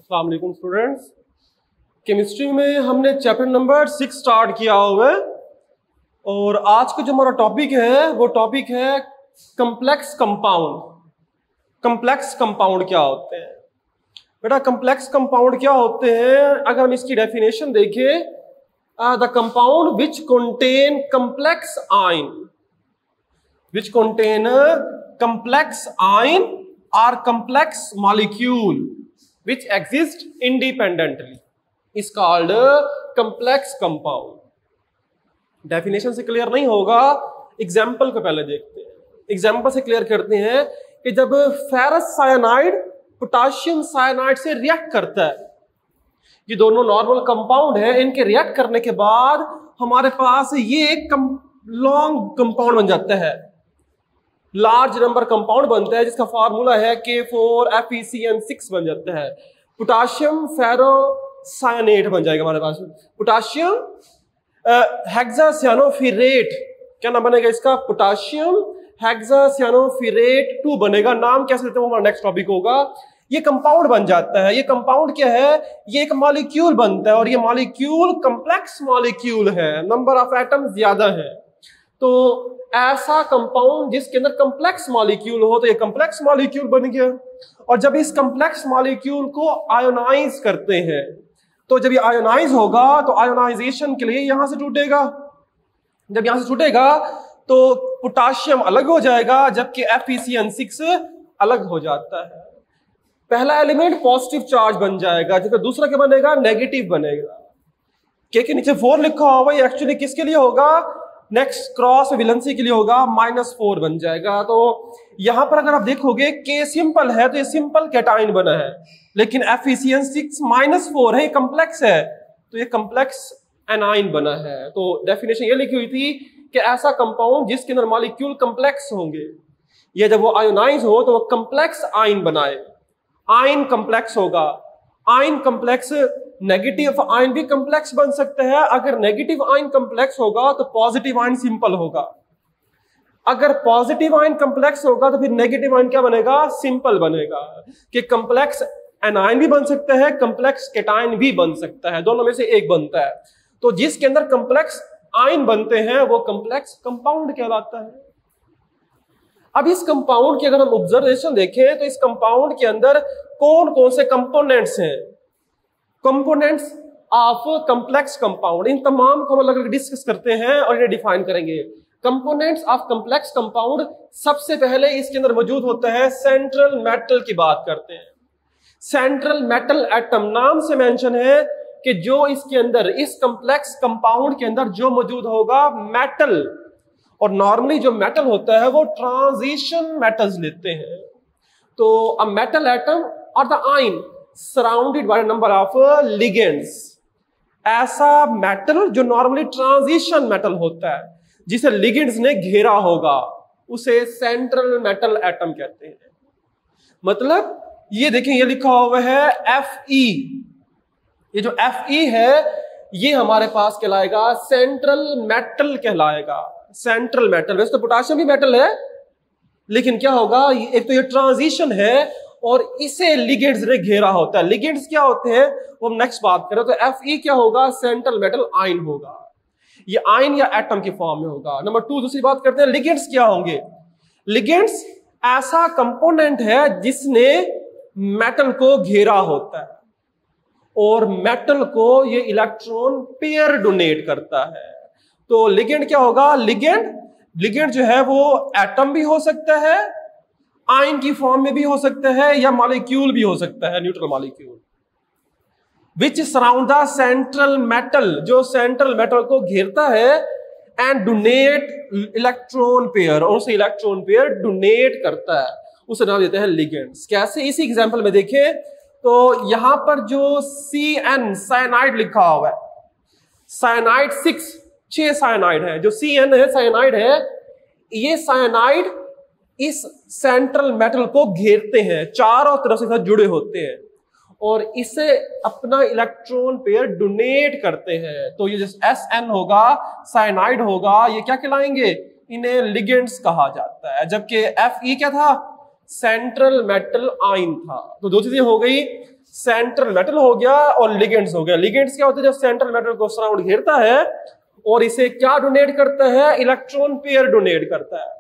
अस्सलाम वालेकुम students. Chemistry में हमने चैप्टर नंबर 6 स्टार्ट किया हुआ है और आज का जो हमारा टॉपिक है वो टॉपिक है कम्प्लेक्स कंपाउंड। कम्प्लेक्स कंपाउंड क्या होते हैं बेटा? कम्प्लेक्स कंपाउंड क्या होते हैं अगर हम इसकी डेफिनेशन देखें, the compound which contain complex ion, which contain a complex ion or complex molecule which exist independently is called a complex compound। Definition से क्लियर नहीं होगा, एग्जाम्पल को पहले देखते हैं। एग्जाम्पल से क्लियर करते हैं कि जब फेरस साइनाइड पोटाशियम साइनाइड से रिएक्ट करता है, ये दोनों नॉर्मल कंपाउंड है, इनके रिएक्ट करने के बाद हमारे पास ये एक लॉन्ग कंपाउंड बन जाता है, लार्ज नंबर कंपाउंड बनता है जिसका फार्मूला है K4FeCN6 बन जाता है। पोटाशियम फेरोसायनेट बन जाएगा हमारे पास। पोटाशियम हेक्सासियानोफिरेट, क्या नाम बनेगा इसका? पोटाशियम हेक्सासियानोफिरेट 2 बनेगा। नाम कैसे देते हैं वो हमारा नेक्स्ट टॉपिक होगा। ये कंपाउंड बन जाता है। ये कंपाउंड क्या है? ये एक मॉलिक्यूल बनता है और ये मॉलिक्यूल कंप्लेक्स मॉलिक्यूल है, नंबर ऑफ एटम ज्यादा है। तो ऐसा कंपाउंड जिसके अंदर कंप्लेक्स मॉलिक्यूल हो तो ये कंप्लेक्स मॉलिक्यूल बन गया। और जब इस कंप्लेक्स मॉलिक्यूल को आयोनाइज करते हैं तो जब ये आयोनाइज होगा तो आयोनाइजेशन के लिए यहां से टूटेगा। जब यहां से टूटेगा तो पोटाशियम अलग हो जाएगा जबकि FeCN6 अलग हो जाता है। पहला एलिमेंट पॉजिटिव चार्ज बन जाएगा जबकि दूसरा क्या बनेगा? नेगेटिव बनेगा। के नीचे 4 लिखा हुआ है, एक्चुअली किसके लिए होगा? नेक्स्ट क्रॉस वैलेंसी के लिए होगा, -4 बन जाएगा। तो यहां पर अगर आप देखोगे K सिंपल है तो ये सिंपल कैटाइन बना है, लेकिन FeCN6 -4 है, ये कम्प्लेक्स है तो ये कम्प्लेक्स एनाइन बना है। तो डेफिनेशन ये लिखी हुई थी कि ऐसा कंपाउंड जिसके अंदर मॉलिक्यूल कम्प्लेक्स होंगे, ये जब वो आयोनाइज हो तो वो कम्प्लेक्स आयन बनाए। आयन कम्प्लेक्स होगा। आयन कम्प्लेक्स, नेगेटिव आयन भी कम्प्लेक्स बन सकता है। अगर नेगेटिव आयन कम्प्लेक्स होगा तो पॉजिटिव आयन सिंपल होगा। अगर पॉजिटिव आयन कम्प्लेक्स होगा तो फिर नेगेटिव आयन क्या बनेगा? सिंपल बनेगा। कि कम्प्लेक्स एनायन भी बन सकता है, कम्प्लेक्स कैटायन भी बन सकता है, दोनों में से एक बनता है। तो जिसके अंदर कम्प्लेक्स आयन बनते हैं वो कम्प्लेक्स कंपाउंड कहलाता है। अब इस कंपाउंड की अगर हम ऑब्जर्वेशन देखें तो इस कंपाउंड के अंदर कौन कौन से कंपोनेंट्स हैं? कंपोनेंट्स ऑफ कम्प्लेक्स कंपाउंड, इन तमाम को हम अलग अलग डिस्कस करते हैं और इन्हें डिफाइन करेंगे। कंपोनेंट्स ऑफ कम्प्लेक्स कंपाउंड, सबसे पहले इसके अंदर मौजूद होता है सेंट्रल मेटल की बात करते हैं। सेंट्रल मेटल एटम नाम से मेंशन है कि जो इसके अंदर इस कम्प्लेक्स कंपाउंड के अंदर जो मौजूद होगा मेटल, और नॉर्मली जो मेटल होता है वो ट्रांजिशन मेटल्स लेते हैं। तो अ मेटल एटम और the ion surrounded by number of ligands, ऐसा मेटल जो नॉर्मली ट्रांजिशन मेटल होता है जिसे लिगेंड्स ने घेरा होगा उसे सेंट्रल मेटल एटम कहते हैं। मतलब ये देखें, ये लिखा हुआ है Fe, ये जो Fe है ये हमारे पास कहलाएगा सेंट्रल मेटल कहलाएगा। सेंट्रल मेटल, वैसे तो पोटाशियम भी मेटल है लेकिन क्या होगा, एक तो ये ट्रांजिशन है और इसे लिगेंड्स ने घेरा होता है। लिगेंड्स क्या होते हैं वो हम नेक्स्ट बात करें। तो Fe क्या होगा? सेंट्रल मेटल आयन होगा। ये आयन या एटम की फॉर्म में होगा। नंबर 2, दूसरी बात करते हैं लिगेंड्स क्या होंगे। लिगेंड्स ऐसा कंपोनेंट है जिसने मेटल को घेरा होता है और मेटल को ये इलेक्ट्रॉन पेयर डोनेट करता है। तो लिगेंड क्या होगा? लिगेंड जो है वो एटम भी हो सकता है, आयन की फॉर्म में भी हो सकता है, या मॉलिक्यूल भी हो सकता है, neutral molecule, which surround the central metal, जो सेंट्रल मेटल को घेरता है, एंड डोनेट इलेक्ट्रॉन पेयर, और उसे इलेक्ट्रॉन पेयर डोनेट करता है, उसे नाम देते हैं लिगेंड्स। कैसे? इसी एग्जांपल में देखें तो यहां पर जो CN साइनाइड लिखा हुआ है, साइनाइड 6 साइनाइड है, जो CN है साइनाइड है, ये साइनाइड इस सेंट्रल मेटल को घेरते हैं, चारों तरफ से जुड़े होते हैं और इसे अपना इलेक्ट्रॉन पेयर डोनेट करते हैं। तो ये जो SN होगा, साइनाइड होगा, ये क्या कहलाएंगे? इन्हें लिगेंड्स कहा जाता है। जबकि Fe क्या था? सेंट्रल मेटल आयन था। तो दो चीजें हो गई, सेंट्रल मेटल हो गया और लिगेंड्स हो गया। लिगेंड्स क्या होते हैं? जब सेंट्रल मेटल को सराउंड घेरता है और इसे क्या डोनेट करता है? इलेक्ट्रॉन पेयर डोनेट करता है।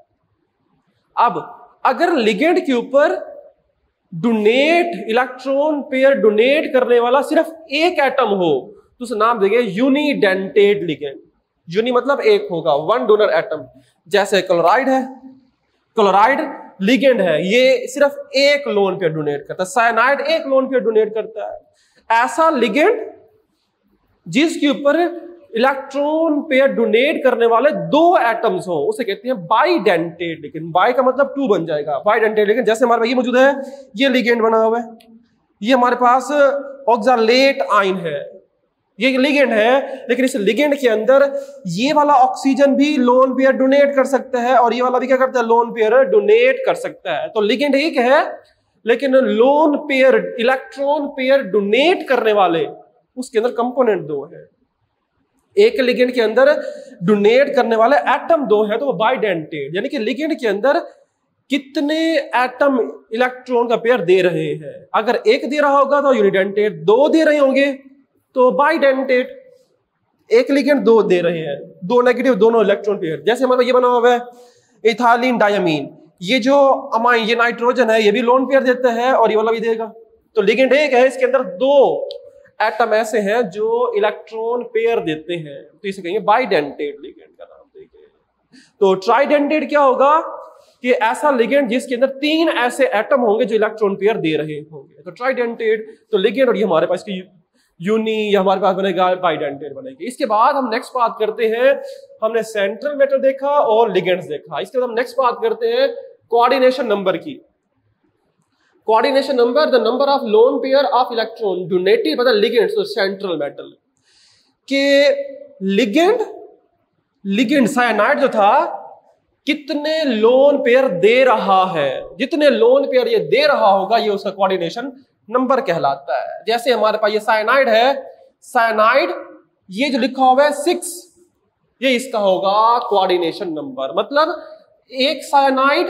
अब अगर लिगेंड के ऊपर डोनेट इलेक्ट्रॉन पेयर डोनेट करने वाला सिर्फ एक एटम हो तो उसे नाम देंगे यूनिडेंटेड लिगेंड। यूनि मतलब एक होगा, वन डोनर एटम। जैसे क्लोराइड है, क्लोराइड लिगेंड है, ये सिर्फ एक लोन पेयर डोनेट करता है। साइनाइड एक लोन पेयर डोनेट करता है। ऐसा लिगेंड जिसके ऊपर इलेक्ट्रॉन पेयर डोनेट करने वाले दो एटम्स हो उसे कहते हैं बाइडेंटेड लिगेंड। बाई का मतलब टू बन जाएगा, बाइडेंटेड लिगेंड। जैसे हमारे पास ये मौजूद है, ये लिगेंड बना हुआ है, ये हमारे पास ऑक्सालेट आयन है, ये लिगेंड है। लेकिन इस लिगेंड के अंदर ये वाला ऑक्सीजन भी लोन पेयर डोनेट कर सकता है और ये वाला भी क्या करता है? लोन पेयर डोनेट कर सकता है। तो लिगेंड एक है लेकिन lone pair electron pair donate करने वाले उसके अंदर कंपोनेंट दो है। एक लिगेंड के अंदर डोनेट करने वाले एटम दो है तो वो बाइडेंटेड, यानी कि लिगेंड के अंदर कितने एटम इलेक्ट्रॉन का पेयर दे रहे हैं। अगर एक दे रहा होगा तो यूनिडेंटेड, दो दे रहे होंगे तो बाइडेंटेड। एक लिगेंड दो दे रहे हैं, दो नेगेटिव दोनों इलेक्ट्रॉन पेयर। जैसे हमारे ये बना हुआ है इथाइलिन डायमीन, ये जो अमाइन ये नाइट्रोजन है ये भी लोन पेयर देता है और ये वाला भी देगा। तो लिगेंड एक है, इसके अंदर दो एटम ऐसे हैं जो इलेक्ट्रॉन पेयर देते हैं तो इसे कहेंगे बाइडेंटेड लिगेंड का नाम देंगे। तो ट्राइडेंटेड क्या होगा कि ऐसा लिगेंड जिसके अंदर तीन ऐसे एटम होंगे जो इलेक्ट्रॉन पेयर दे रहे होंगे तो ट्राइडेंटेड। तो लिगेंड और ये हमारे पास यूनी या हमारे पास बनेगा बाइडेंटेड बनेगी। इसके बाद हम नेक्स्ट बात करते हैं, हमने सेंट्रल मेटल देखा और लिगेंड्स देखा। इसके बाद हम नेक्स्ट बात करते हैं कोऑर्डिनेशन नंबर की। Coordination number the number of lone pair of electron donated by the ligands और सेंट्रल मेटल के लिगेंड साइनाइड जो था कितने लोन पेयर दे रहा है, जितने लोन पेयर ये दे रहा होगा ये उसका कोऑर्डिनेशन नंबर कहलाता है। जैसे हमारे पास ये साइनाइड है, साइनाइड ये जो लिखा हुआ है 6, ये इसका होगा कोऑर्डिनेशन नंबर। मतलब एक साइनाइड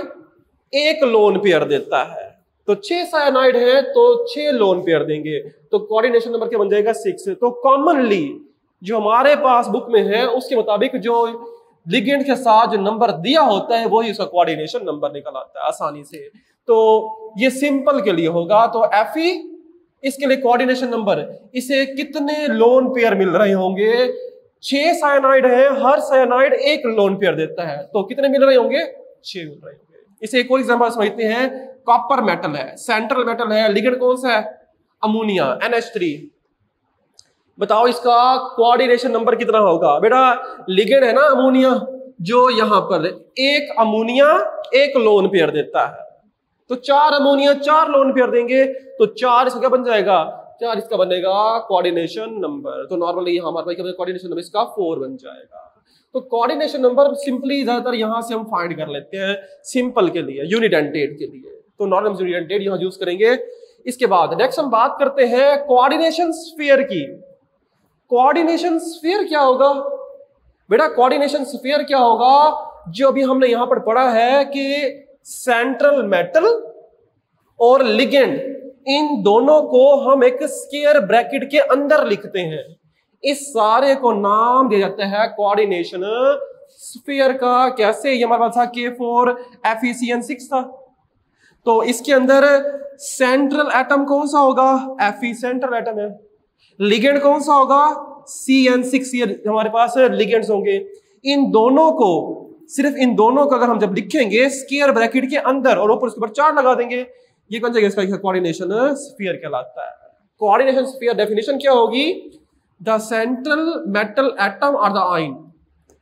एक लोन पेयर देता है तो 6 साइनाइड है तो 6 लोन पेयर देंगे तो कोऑर्डिनेशन नंबर क्या बन जाएगा? 6। तो कॉमनली जो हमारे पास बुक में है उसके मुताबिक जो लिगेंड के साथ जो नंबर दिया होता है वही उसका कोऑर्डिनेशन नंबर निकल आता है आसानी से। तो ये सिंपल के लिए होगा तो Fe इसके लिए कोऑर्डिनेशन नंबर, इसे कितने लोन पेयर मिल रहे होंगे? 6 साइनाइड है, हर साइनाइड एक लोन पेयर देता है तो कितने मिल रहे होंगे? 6 मिल रहे होंगे। इसे एक और एग्जांपल समझते हैं। कॉपर मेटल है, सेंट्रल मेटल है, लिगेंड कौन सा है? Ammonia NH3। बताओ इसका कोऑर्डिनेशन नंबर कितना होगा? बेटा लिगेंड है ना अमोनिया, जो यहां पर एक अमोनिया एक लोन पेयर देता है तो 4 अमोनिया 4 लोन पेयर देंगे तो 4 इसका क्या बन जाएगा? 4 इसका बनेगा कोऑर्डिनेशन नंबर। तो नॉर्मली हमारे पास कोऑर्डिनेशन नंबर इसका 4 बन जाएगा। तो कोऑर्डिनेशन नंबर सिंपली ज्यादातर यहां से हम फाइंड कर लेते हैं सिंपल के लिए, यूनिडेंटेड के लिए। तो नॉर्मल यूनिडेंटेड यहां यूज करेंगे। इसके बाद नेक्स्ट हम बात करते हैं कोऑर्डिनेशन स्फीयर की। कोऑर्डिनेशन स्फीयर क्या होगा? बेटा कोऑर्डिनेशन स्फीयर क्या होगा? जो अभी हमने यहां पर पढ़ा है कि सेंट्रल मेटल और लिगेंड इन दोनों को हम एक स्क्वायर ब्रैकेट के अंदर लिखते हैं। इस सारे को नाम दिया जाता है कोऑर्डिनेशन स्फीयर का। कैसे? ये हमारे पास था K4 FeCN6 था तो इसके अंदर सेंट्रल एटम कौन सा होगा? Fe सेंट्रल एटम है। लिगेंड कौन सा होगा? CN6 ये हमारे पास लिगेंड्स होंगे। इन दोनों को, सिर्फ इन दोनों को अगर हम जब लिखेंगे स्क्वायर ब्रैकेट के अंदर और ऊपर उसके ऊपर 4 लगा देंगे, ये कौन सा इसका कोऑर्डिनेशन स्फीयर कहलाता है। कोऑर्डिनेशन स्फीयर डेफिनेशन क्या होगी? द सेंट्रल मेटल एटम और the ion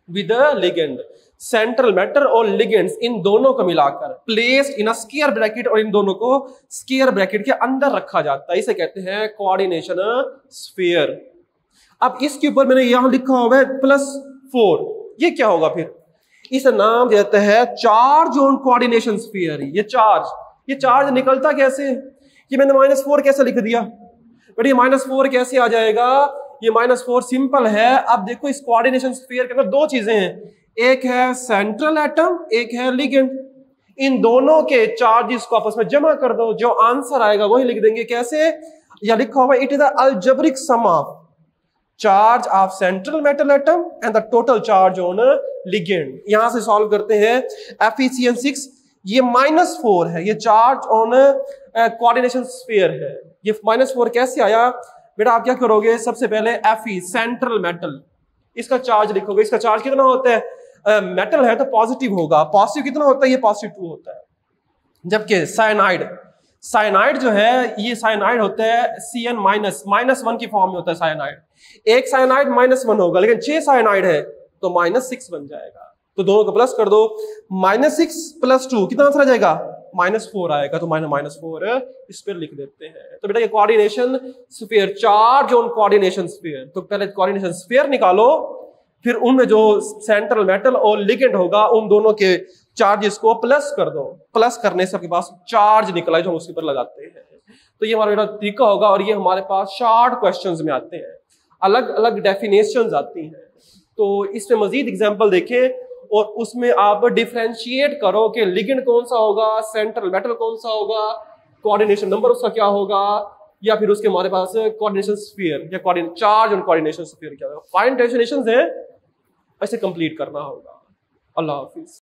with the ligand. Central metal और लिगेंड्स इन दोनों को मिलाकर placed in a square bracket और इन दोनों को स्क्वायर ब्रैकेट के अंदर रखा जाता है, इसे कहते हैं कोऑर्डिनेशन स्फीयर। अब इसके ऊपर मैंने यहां लिखा हुआ है +4, ये क्या होगा? फिर इसे नाम देते हैं चार्ज ऑन कोऑर्डिनेशन स्फीयर। ये चार्ज निकलता कैसे? ये मैंने -4 कैसे लिख दिया? बट ये -4 कैसे आ जाएगा? ये -4 सिंपल है। अब देखो इस कोऑर्डिनेशन स्फीयर के अंदर दो चीजें हैं, एक है सेंट्रल एटम, एक है लिगेंड। इन दोनों के चार्जेस को आपस में जमा कर दो, जो आंसर आएगा वही लिख देंगे। कैसे? या लिखा हुआ it is the algebraic sum of charge of central metal atom and the total charge on ligand. यहां से सॉल्व करते हैं। FeCN6 ये -4 है, ये चार्ज ऑन कोऑर्डिनेशन स्फीयर है। ये -4 कैसे आया बेटा? आप क्या करोगे, सबसे पहले Fe सेंट्रल मेटल, इसका चार्ज लिखोगे। इसका चार्ज कितना होता है? मेटल है तो पॉजिटिव होगा। पॉजिटिव कितना होता है? ये +2 होता है। जबकि साइनाइड, साइनाइड जो है ये साइनाइड होता है Cn -1 की फॉर्म में होता है साइनाइड। एक साइनाइड -1 होगा, लेकिन 6 साइनाइड है तो -6 बन जाएगा। तो दोनों को प्लस कर दो, -6 + 2 कितना आंसर आ जाएगा? -4 आएगा। तो -4 इस पर लिख देते हैं। तो बेटा ये coordination sphere, charge on coordination sphere. तो पहले कोऑर्डिनेशन स्फीयर निकालो, फिर उनमें जो सेंट्रल मेटल और लिगेंड होगा उन दोनों के चार्जेस को प्लस कर दो। प्लस करने से आपके पास चार्ज निकला है जो हम उसके ऊपर लगाते हैं। तो ये हमारा बेटा तरीका होगा, और ये हमारे पास शॉर्ट क्वेश्चंस में आते हैं, अलग अलग डेफिनेशंस आती हैं। तो इसमें मजीद एग्जांपल देखें और उसमें आप डिफरेंशिएट करो कि लिगेंड कौन सा होगा, सेंट्रल मेटल कौन सा होगा, कोऑर्डिनेशन नंबर उसका क्या होगा, या फिर उसके हमारे पास कोऑर्डिनेशन स्फीयर या चार्ज ऑन कोऑर्डिनेशन स्फीयर क्या होगा। 5 डेफिनेशंस हैं, ऐसे कंप्लीट करना होगा। अल्लाह हाफिज।